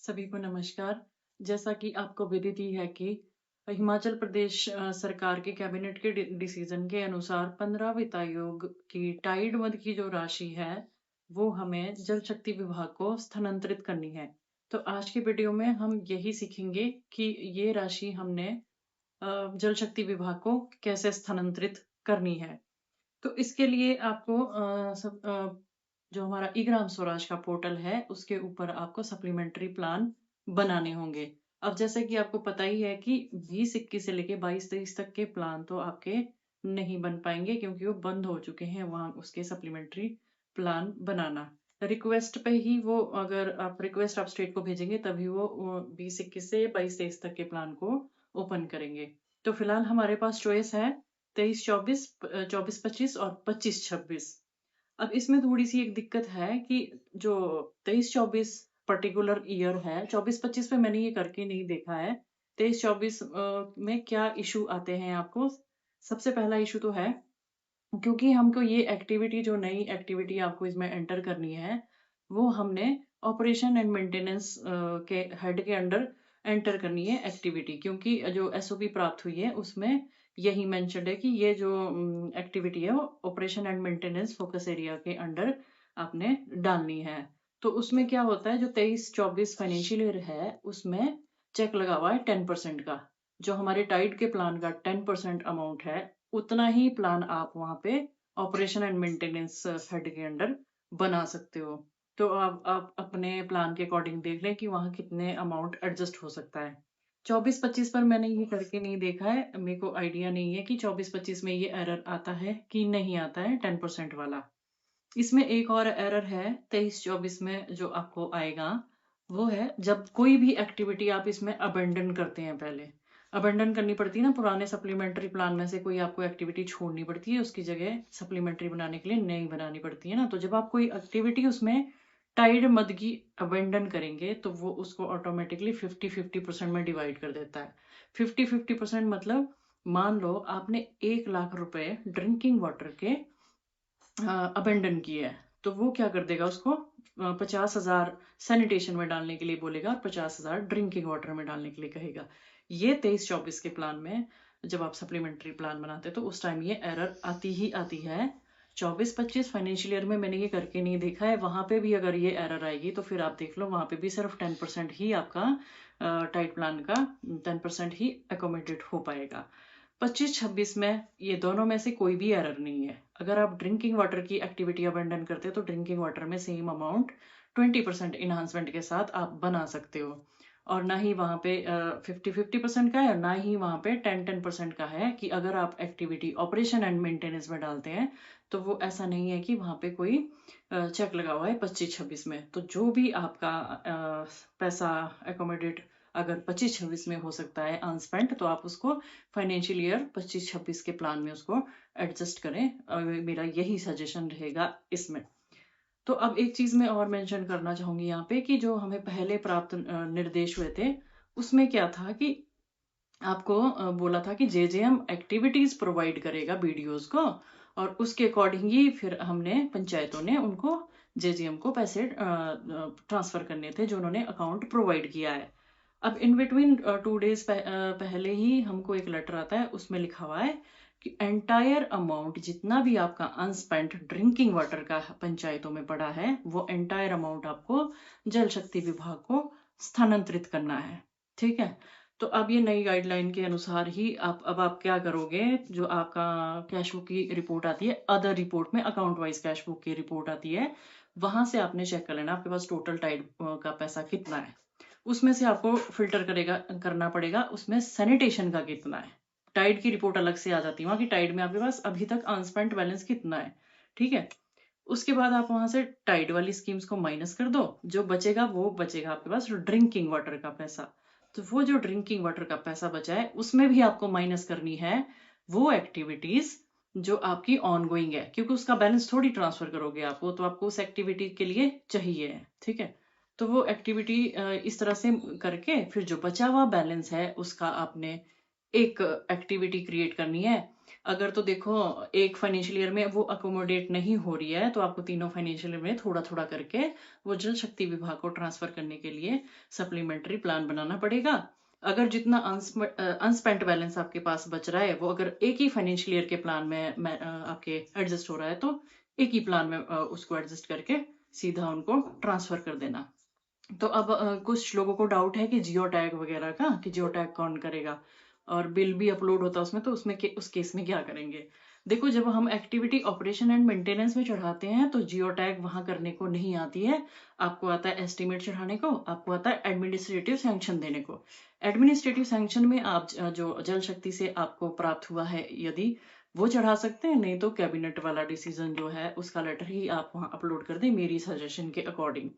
सभी को नमस्कार। जैसा कि आपको विदित ही है कि हिमाचल प्रदेश सरकार के कैबिनेट के डिसीजन के अनुसार 15 वित्त आयोग की टाइड मद की जो राशि है वो हमें जल शक्ति विभाग को स्थानांतरित करनी है। तो आज की वीडियो में हम यही सीखेंगे कि ये राशि हमने जल शक्ति विभाग को कैसे स्थानांतरित करनी है। तो इसके लिए आपको जो हमारा ई ग्राम स्वराज का पोर्टल है उसके ऊपर आपको सप्लीमेंट्री प्लान बनाने होंगे। अब जैसे कि आपको पता ही है कि 20-21 से लेके 22-23 तक के प्लान तो आपके नहीं बन पाएंगे क्योंकि वो बंद हो चुके हैं वहाँ उसके सप्लीमेंट्री प्लान बनाना। रिक्वेस्ट पे ही वो अगर आप रिक्वेस्ट आप स्टेट को भेजेंगे तभी वो 20-21 से 22-23 तक के प्लान को ओपन करेंगे। तो फिलहाल हमारे पास चॉइस है 23-24, 24-25 और 25-26। अब इसमें थोड़ी सी एक दिक्कत है कि जो 23-24 पर्टिकुलर ईयर है, 24-25 में मैंने ये करके नहीं देखा है। 23-24 में क्या इशू आते हैं आपको? सबसे पहला इशू तो है क्योंकि हमको ये एक्टिविटी जो नई एक्टिविटी आपको इसमें एंटर करनी है वो हमने ऑपरेशन एंड मेंटेनेंस के हेड के अंडर एंटर करनी है एक्टिविटी, क्योंकि जो एसओपी प्राप्त हुई है उसमें यही मेंशन्ड है कि ये जो एक्टिविटी है वो operation and maintenance focus area के अंडर आपने डालनी है। तो उसमें क्या होता है, जो 23-24 फाइनेंशियल ईयर है उसमें चेक लगा हुआ है 10% का। जो हमारे टाइड के प्लान का 10% अमाउंट है उतना ही प्लान आप वहाँ पे ऑपरेशन एंड मेंटेनेंस हेड के अंडर बना सकते हो। तो आप अपने प्लान के अकॉर्डिंग देख लें कि वहाँ कितने अमाउंट एडजस्ट हो सकता है। 24-25 पर मैंने ये करके नहीं देखा है, मेरे को आइडिया नहीं है कि 24-25 में ये एरर आता है कि नहीं आता है 10% वाला। इसमें एक और एरर है 23-24 में जो आपको आएगा वो है जब कोई भी एक्टिविटी आप इसमें अबेंडन करते हैं। पहले अबेंडन करनी पड़ती है ना, पुराने सप्लीमेंट्री प्लान में से कोई आपको एक्टिविटी छोड़नी पड़ती है, उसकी जगह सप्लीमेंट्री बनाने के लिए नई बनानी पड़ती है ना। तो जब आप कोई एक्टिविटी उसमें टाइड मद की अबेंडन करेंगे तो वो उसको ऑटोमेटिकली 50-50% में डिवाइड कर देता है। 50-50% मतलब मान लो आपने 1 लाख रुपए ड्रिंकिंग वाटर के अबेंडन की है तो वो क्या कर देगा, उसको 50,000 सैनिटेशन में डालने के लिए बोलेगा और 50,000 ड्रिंकिंग वाटर में डालने के लिए कहेगा। ये 23-24 के प्लान में जब आप सप्लीमेंट्री प्लान बनाते तो उस टाइम ये एरर आती ही आती है। 24-25 फाइनेंशियल ईयर में मैंने ये करके नहीं देखा है, वहां पे भी अगर ये एरर आएगी तो फिर आप देख लो वहां पे भी सिर्फ 10% ही आपका टाइट प्लान का 10% ही अकोमोडेट हो पाएगा। 25-26 में ये दोनों में से कोई भी एरर नहीं है। अगर आप ड्रिंकिंग वाटर की एक्टिविटी अबेंडन करते हो तो ड्रिंकिंग वाटर में सेम अमाउंट 20% इन्हांसमेंट के साथ आप बना सकते हो। और ना ही वहाँ पे 50-50% का है और ना ही वहाँ पे 10-10% का है कि अगर आप एक्टिविटी ऑपरेशन एंड मेंटेनेंस में डालते हैं तो वो ऐसा नहीं है कि वहाँ पे कोई चेक लगा हुआ है 25-26 में। तो जो भी आपका पैसा एकोमोडेट अगर 25-26 में हो सकता है अनस्पेंट तो आप उसको फाइनेंशियल ईयर 25-26 के प्लान में उसको एडजस्ट करें। मेरा यही सजेशन रहेगा इसमें। तो अब एक चीज मैं और मेंशन करना चाहूंगी यहाँ पे कि जो हमें पहले प्राप्त निर्देश हुए थे उसमें क्या था कि आपको बोला था कि जेजेएम एक्टिविटीज प्रोवाइड करेगा बीडीओज को और उसके अकॉर्डिंग ही फिर हमने पंचायतों ने उनको जेजेएम को पैसे ट्रांसफर करने थे जो उन्होंने अकाउंट प्रोवाइड किया है। अब इन बिटवीन 2 डेज पहले ही हमको एक लेटर आता है, उसमें लिखा हुआ है कि एंटायर अमाउंट जितना भी आपका अनस्पेंट ड्रिंकिंग वाटर का पंचायतों में पड़ा है वो एंटायर अमाउंट आपको जल शक्ति विभाग को स्थानांतरित करना है। ठीक है, तो अब ये नई गाइडलाइन के अनुसार ही अब आप क्या करोगे, जो आपका कैश बुक की रिपोर्ट आती है, अदर रिपोर्ट में अकाउंट वाइज कैश बुक की रिपोर्ट आती है, वहां से आपने चेक कर लेना आपके पास टोटल टाइड का पैसा कितना है। उसमें से आपको फिल्टर करना पड़ेगा उसमें सैनिटेशन का कितना है। टाइड की रिपोर्ट अलग से आ जाती है वहां की, टाइड में आपके पास अभी तक अनस्पेंट बैलेंस कितना है। ठीक है, उसके बाद आप वहां से टाइड वाली स्कीम्स को माइनस कर दो, जो बचेगा वो बचेगा आपके पास ड्रिंकिंग वाटर का पैसा। तो वो जो ड्रिंकिंग वाटर का पैसा बचा है उसमें भी आपको माइनस करनी है वो एक्टिविटीज जो आपकी ऑन गोइंग है, क्योंकि उसका बैलेंस थोड़ी ट्रांसफर करोगे आप, वो तो आपको उस एक्टिविटी के लिए चाहिए। ठीक है, तो वो एक्टिविटी इस तरह से करके फिर जो बचा हुआ बैलेंस है उसका आपने एक एक्टिविटी क्रिएट करनी है। अगर तो देखो एक फाइनेंशियल ईयर में वो अकोमोडेट नहीं हो रही है तो आपको तीनों फाइनेंशियल ईयर में थोड़ा थोड़ा करके वो जल शक्ति विभाग को ट्रांसफर करने के लिए सप्लीमेंट्री प्लान बनाना पड़ेगा। अगर जितना अनस्पेंट बैलेंस आपके पास बच रहा है वो अगर एक ही फाइनेंशियल ईयर के प्लान में आपके एडजस्ट हो रहा है तो एक ही प्लान में उसको एडजस्ट करके सीधा उनको ट्रांसफर कर देना। तो अब कुछ लोगों को डाउट है कि जियो टैग वगैरह का कि जियो टैग कौन करेगा और बिल भी अपलोड होता है उसमें, तो उसमें उस केस में क्या करेंगे। देखो जब हम एक्टिविटी ऑपरेशन एंड मेंटेनेंस में चढ़ाते हैं तो जियो टैग वहां करने को नहीं आती है। आपको आता है एस्टिमेट चढ़ाने को, आपको आता है एडमिनिस्ट्रेटिव सैंक्शन देने को। एडमिनिस्ट्रेटिव सैंक्शन में आप जो जल शक्ति से आपको प्राप्त हुआ है यदि वो चढ़ा सकते हैं, नहीं तो कैबिनेट वाला डिसीजन जो है उसका लेटर ही आप वहां अपलोड कर दें मेरी सजेशन के अकॉर्डिंग।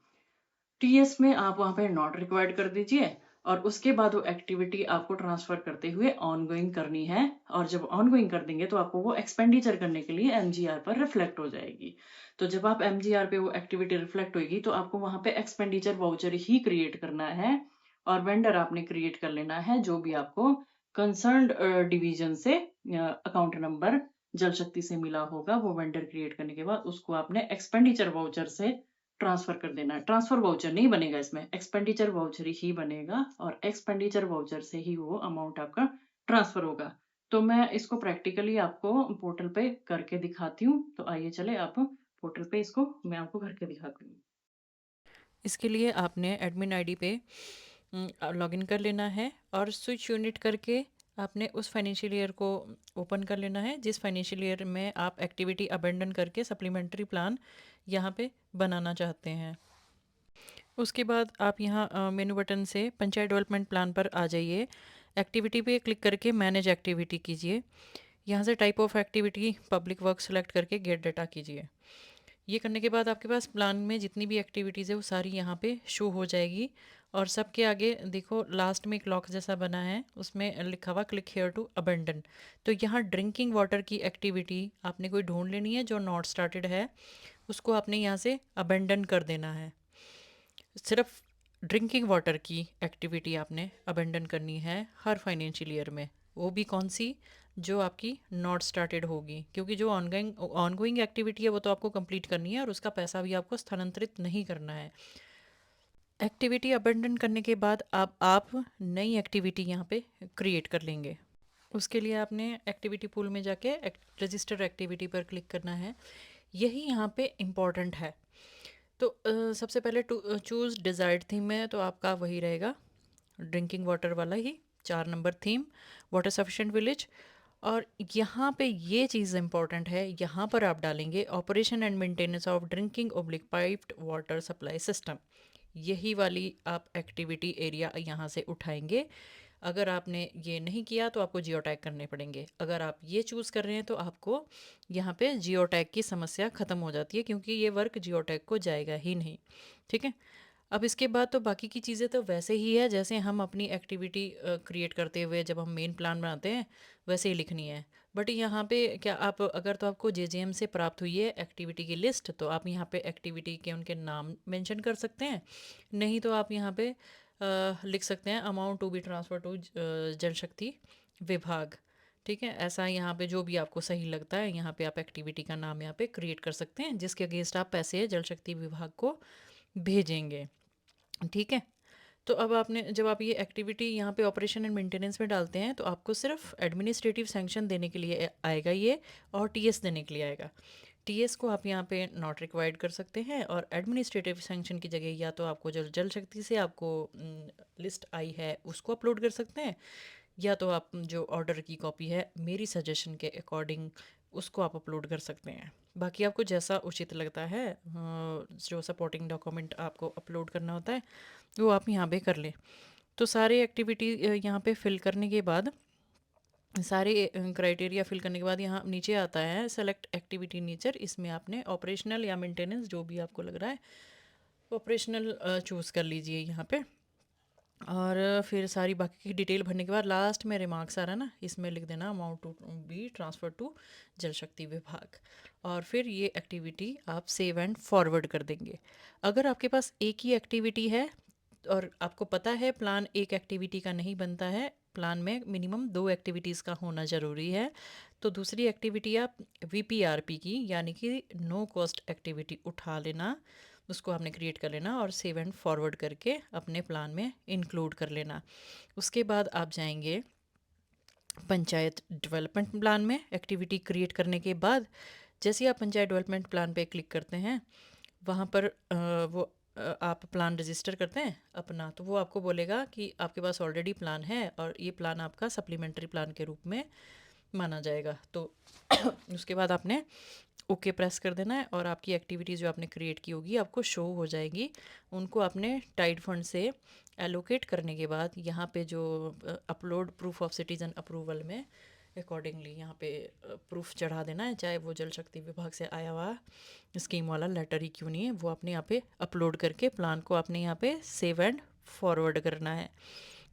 टीएस में आप वहां पे नॉट रिक्वायर्ड कर दीजिए और उसके बाद वो एक्टिविटी आपको ट्रांसफर करते हुए ऑनगोइंग करनी है। और जब ऑनगोइंग कर देंगे तो आपको वो एक्सपेंडिचर करने के लिए एमजीआर पर रिफ्लेक्ट हो जाएगी। तो जब आप एमजीआर पे वो एक्टिविटी रिफ्लेक्ट होगी तो आपको वहां पे एक्सपेंडिचर वाउचर ही क्रिएट करना है और वेंडर आपने क्रिएट कर लेना है जो भी आपको कंसर्न्ड डिवीजन से अकाउंट नंबर जल शक्ति से मिला होगा। वो वेंडर क्रिएट करने के बाद उसको आपने एक्सपेंडिचर वाउचर से ट्रांसफर कर देना है। ट्रांसफर वाउचर नहीं बनेगा, इसमें एक्सपेंडिचर वाउचर ही बनेगा और एक्सपेंडिचर वाउचर से ही वो अमाउंट आपका ट्रांसफर होगा। तो मैं इसको प्रैक्टिकली आपको पोर्टल पे करके दिखाती हूँ। तो आइए चले आप पोर्टल पे इसको मैं आपको करके दिखाती हूँ। इसके लिए आपने एडमिन आईडी पे लॉगिन कर लेना है और स्विच यूनिट करके आपने उस फाइनेंशियल ईयर को ओपन कर लेना है जिस फाइनेंशियल ईयर में आप एक्टिविटी अबेंडन करके सप्लीमेंट्री प्लान यहाँ पे बनाना चाहते हैं। उसके बाद आप यहाँ मेनू बटन से पंचायत डेवलपमेंट प्लान पर आ जाइए। एक्टिविटी पे क्लिक करके मैनेज एक्टिविटी कीजिए। यहाँ से type of activity public work select करके गेट डाटा कीजिए। ये करने के बाद आपके पास प्लान में जितनी भी एक्टिविटीज़ है वो सारी यहाँ पे शो हो जाएगी। और सबके आगे देखो लास्ट में एक लॉक जैसा बना है उसमें लिखा हुआ क्लिक हेयर टू अबेंडन। तो यहाँ ड्रिंकिंग वाटर की एक्टिविटी आपने कोई ढूंढ लेनी है जो नॉट स्टार्टेड है, उसको आपने यहाँ से अबेंडन कर देना है। सिर्फ ड्रिंकिंग वाटर की एक्टिविटी आपने अबेंडन करनी है हर फाइनेंशियल ईयर में, वो भी कौन सी, जो आपकी नॉट स्टार्टेड होगी, क्योंकि जो ऑनगोइंग एक्टिविटी है वो तो आपको कंप्लीट करनी है और उसका पैसा भी आपको स्थानांतरित नहीं करना है। एक्टिविटी अबेंडन करने के बाद आप नई एक्टिविटी यहाँ पे क्रिएट कर लेंगे। उसके लिए आपने एक्टिविटी पूल में जाके रजिस्टर एक्टिविटी पर क्लिक करना है। यही यहाँ पे इम्पॉर्टेंट है। तो सबसे पहले चूज़ डिज़ायर्ड थीम है तो आपका वही रहेगा, ड्रिंकिंग वाटर वाला ही 4 number theme, water sufficient village. और यहाँ पे ये चीज़ इंपॉर्टेंट है, यहाँ पर आप डालेंगे operation and maintenance of drinking oblique piped water supply system. यही वाली आप एक्टिविटी एरिया यहाँ से उठाएंगे। अगर आपने ये नहीं किया तो आपको जियो टैग करने पड़ेंगे। अगर आप ये चूज़ कर रहे हैं तो आपको यहाँ पे जियो टैग की समस्या ख़त्म हो जाती है क्योंकि ये वर्क जियो टैग को जाएगा ही नहीं। ठीक है। अब इसके बाद तो बाकी की चीज़ें तो वैसे ही है जैसे हम अपनी एक्टिविटी क्रिएट करते हुए जब हम मेन प्लान बनाते हैं वैसे ही लिखनी है। बट यहाँ पे क्या आप अगर तो आपको जेजेएम से प्राप्त हुई है एक्टिविटी की लिस्ट तो आप यहाँ पे एक्टिविटी के उनके नाम मेंशन कर सकते हैं। नहीं तो आप यहाँ पे लिख सकते हैं amount to be transfer to Jal Shakti विभाग। ठीक है, ऐसा यहाँ पे जो भी आपको सही लगता है यहाँ पे आप एक्टिविटी का नाम यहाँ पे क्रिएट कर सकते हैं जिसके अगेंस्ट आप पैसे जल शक्ति विभाग को भेजेंगे। ठीक है। तो अब आपने जब आप ये एक्टिविटी यहाँ पे ऑपरेशन एंड मेंटेनेंस में डालते हैं तो आपको सिर्फ एडमिनिस्ट्रेटिव सैंक्शन देने के लिए आएगा ये, और टीएस देने के लिए आएगा। टीएस को आप यहाँ पे नॉट रिक्वायर्ड कर सकते हैं और एडमिनिस्ट्रेटिव सैंक्शन की जगह या तो आपको जो जल शक्ति से आपको लिस्ट आई है उसको अपलोड कर सकते हैं, या तो आप जो ऑर्डर की कॉपी है मेरी सजेशन के अकॉर्डिंग उसको आप अपलोड कर सकते हैं। बाकी आपको जैसा उचित लगता है जो सपोर्टिंग डॉक्यूमेंट आपको अपलोड करना होता है वो आप यहाँ पे कर लें। तो सारे एक्टिविटी यहाँ पे फिल करने के बाद, सारे क्राइटेरिया फिल करने के बाद यहाँ नीचे आता है सेलेक्ट एक्टिविटी नेचर। इसमें आपने ऑपरेशनल या मेंटेनेंस जो भी आपको लग रहा है ऑपरेशनल चूज़ कर लीजिए यहाँ पे। और फिर सारी बाकी की डिटेल भरने के बाद लास्ट में रिमार्क्स आ रहा है ना, इसमें लिख देना amount to be transfer to Jal Shakti विभाग। और फिर ये एक्टिविटी आप सेव एंड फॉरवर्ड कर देंगे। अगर आपके पास एक ही एक्टिविटी है और आपको पता है प्लान एक एक्टिविटी का नहीं बनता है, प्लान में मिनिमम 2 एक्टिविटीज़ का होना ज़रूरी है, तो दूसरी एक्टिविटी आप वीपीआरपी की यानी कि नो कॉस्ट एक्टिविटी उठा लेना, उसको आपने क्रिएट कर लेना और सेव एंड फॉरवर्ड करके अपने प्लान में इंक्लूड कर लेना। उसके बाद आप जाएंगे पंचायत डेवलपमेंट प्लान में। एक्टिविटी क्रिएट करने के बाद जैसे ही आप पंचायत डेवलपमेंट प्लान पे क्लिक करते हैं, वहाँ पर आप प्लान रजिस्टर करते हैं अपना, तो वो आपको बोलेगा कि आपके पास ऑलरेडी प्लान है और ये प्लान आपका सप्लीमेंट्री प्लान के रूप में माना जाएगा। तो उसके बाद आपने ओके प्रेस कर देना है और आपकी एक्टिविटी जो आपने क्रिएट की होगी आपको शो हो जाएगी। उनको आपने टाइड फंड से एलोकेट करने के बाद यहाँ पे जो upload proof of citizen approval में अकॉर्डिंगली यहाँ पे प्रूफ चढ़ा देना है, चाहे वो जल शक्ति विभाग से आया हुआ स्कीम वाला लेटर ही क्यों नहीं है, वो आपने यहाँ पे अपलोड करके प्लान को आपने यहाँ पे सेव एंड फॉरवर्ड करना है।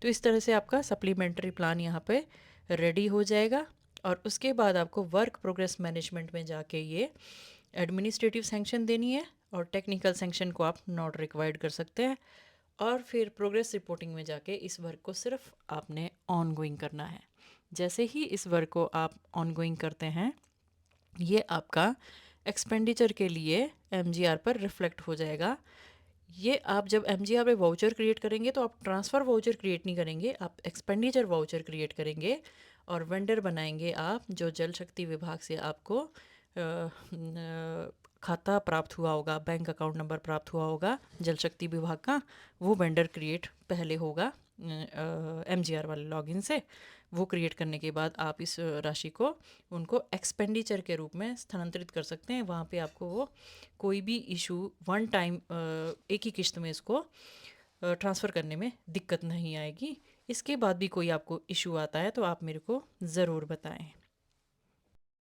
तो इस तरह से आपका सप्लीमेंट्री प्लान यहाँ पे रेडी हो जाएगा। और उसके बाद आपको वर्क प्रोग्रेस मैनेजमेंट में जाके ये एडमिनिस्ट्रेटिव सैंक्शन देनी है और टेक्निकल सैंक्शन को आप नॉट रिक्वायर्ड कर सकते हैं। और फिर प्रोग्रेस रिपोर्टिंग में जाके इस वर्क को सिर्फ आपने ऑन गोइंग करना है। जैसे ही इस वर्क को आप ऑन गोइंग करते हैं, ये आपका एक्सपेंडिचर के लिए एमजीआर पर रिफ्लेक्ट हो जाएगा। ये आप जब एमजीआर पे वाउचर क्रिएट करेंगे तो आप ट्रांसफ़र वाउचर क्रिएट नहीं करेंगे, आप एक्सपेंडिचर वाउचर क्रिएट करेंगे और वेंडर बनाएंगे आप जो जल शक्ति विभाग से आपको खाता प्राप्त हुआ होगा, बैंक अकाउंट नंबर प्राप्त हुआ होगा जल शक्ति विभाग का, वो वेंडर क्रिएट पहले होगा एमजीआर वाले लॉगिन से। वो क्रिएट करने के बाद आप इस राशि को उनको एक्सपेंडिचर के रूप में स्थानांतरित कर सकते हैं। वहाँ पे आपको वो कोई भी इशू वन टाइम एक ही किश्त में इसको ट्रांसफ़र करने में दिक्कत नहीं आएगी। इसके बाद भी कोई आपको इशू आता है तो आप मेरे को ज़रूर बताएं।